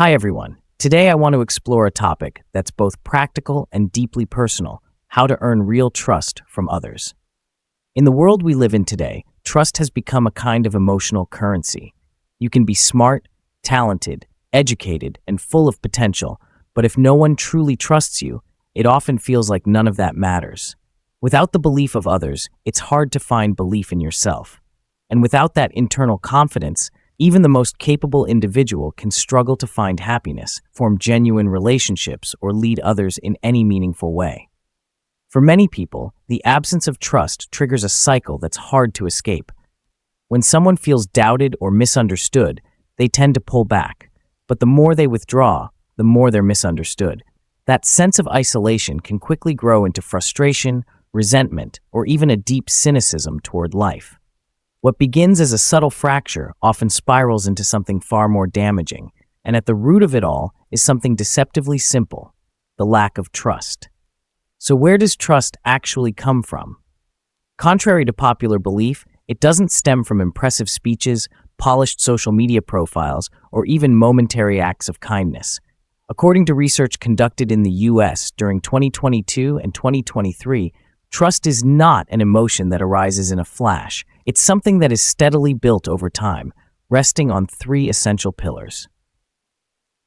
Hi everyone. Today I want to explore a topic that's both practical and deeply personal: how to earn real trust from others. In the world we live in today, trust has become a kind of emotional currency. You can be smart, talented, educated, and full of potential, but if no one truly trusts you, it often feels like none of that matters. Without the belief of others, it's hard to find belief in yourself. And without that internal confidence, even the most capable individual can struggle to find happiness, form genuine relationships, or lead others in any meaningful way. For many people, the absence of trust triggers a cycle that's hard to escape. When someone feels doubted or misunderstood, they tend to pull back. But the more they withdraw, the more they're misunderstood. That sense of isolation can quickly grow into frustration, resentment, or even a deep cynicism toward life. What begins as a subtle fracture often spirals into something far more damaging, and at the root of it all is something deceptively simple: the lack of trust. So where does trust actually come from? Contrary to popular belief, it doesn't stem from impressive speeches, polished social media profiles, or even momentary acts of kindness. According to research conducted in the US during 2022 and 2023, trust is not an emotion that arises in a flash. It's something that is steadily built over time, resting on three essential pillars.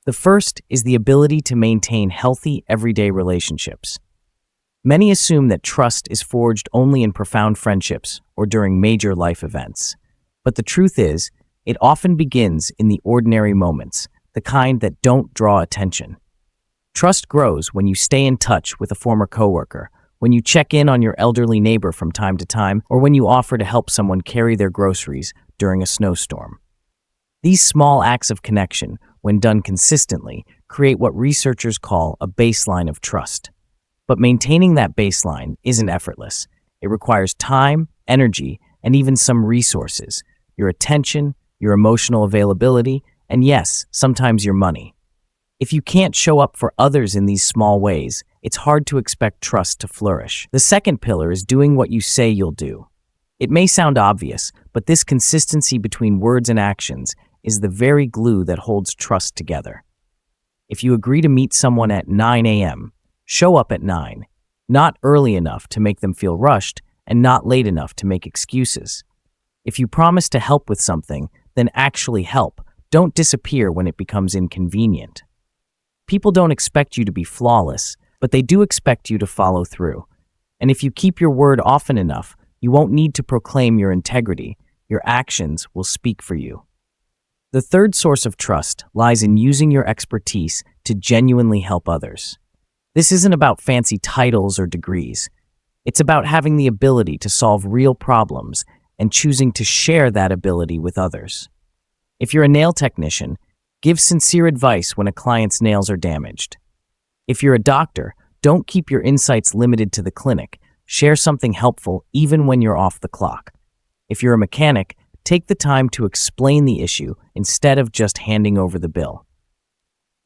The first is the ability to maintain healthy, everyday relationships. Many assume that trust is forged only in profound friendships or during major life events. But the truth is, it often begins in the ordinary moments, the kind that don't draw attention. Trust grows when you stay in touch with a former coworker, when you check in on your elderly neighbor from time to time, or when you offer to help someone carry their groceries during a snowstorm. These small acts of connection, when done consistently, create what researchers call a baseline of trust. But maintaining that baseline isn't effortless. It requires time, energy, and even some resources: your attention, your emotional availability, and yes, sometimes your money. If you can't show up for others in these small ways, it's hard to expect trust to flourish. The second pillar is doing what you say you'll do. It may sound obvious, but this consistency between words and actions is the very glue that holds trust together. If you agree to meet someone at 9 a.m., show up at 9, not early enough to make them feel rushed and not late enough to make excuses. If you promise to help with something, then actually help. Don't disappear when it becomes inconvenient. People don't expect you to be flawless, but they do expect you to follow through. And if you keep your word often enough, you won't need to proclaim your integrity. Your actions will speak for you. The third source of trust lies in using your expertise to genuinely help others. This isn't about fancy titles or degrees. It's about having the ability to solve real problems and choosing to share that ability with others. If you're a nail technician, give sincere advice when a client's nails are damaged. If you're a doctor, don't keep your insights limited to the clinic. Share something helpful even when you're off the clock. If you're a mechanic, take the time to explain the issue instead of just handing over the bill.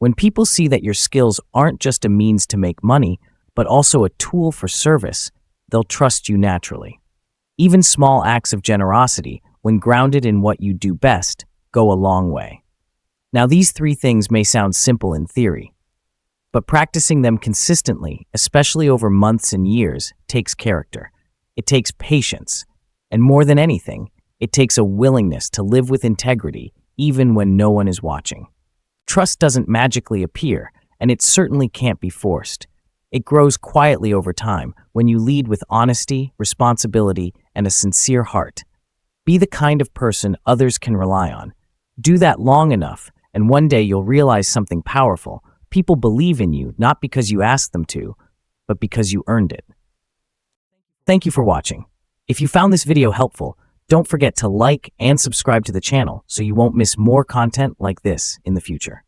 When people see that your skills aren't just a means to make money, but also a tool for service, they'll trust you naturally. Even small acts of generosity, when grounded in what you do best, go a long way. Now, these three things may sound simple in theory, but practicing them consistently, especially over months and years, takes character. It takes patience, and more than anything, it takes a willingness to live with integrity even when no one is watching. Trust doesn't magically appear, and it certainly can't be forced. It grows quietly over time when you lead with honesty, responsibility, and a sincere heart. Be the kind of person others can rely on. Do that long enough, and one day you'll realize something powerful. People believe in you not because you asked them to, but because you earned it. Thank you for watching. If you found this video helpful, don't forget to like and subscribe to the channel so you won't miss more content like this in the future.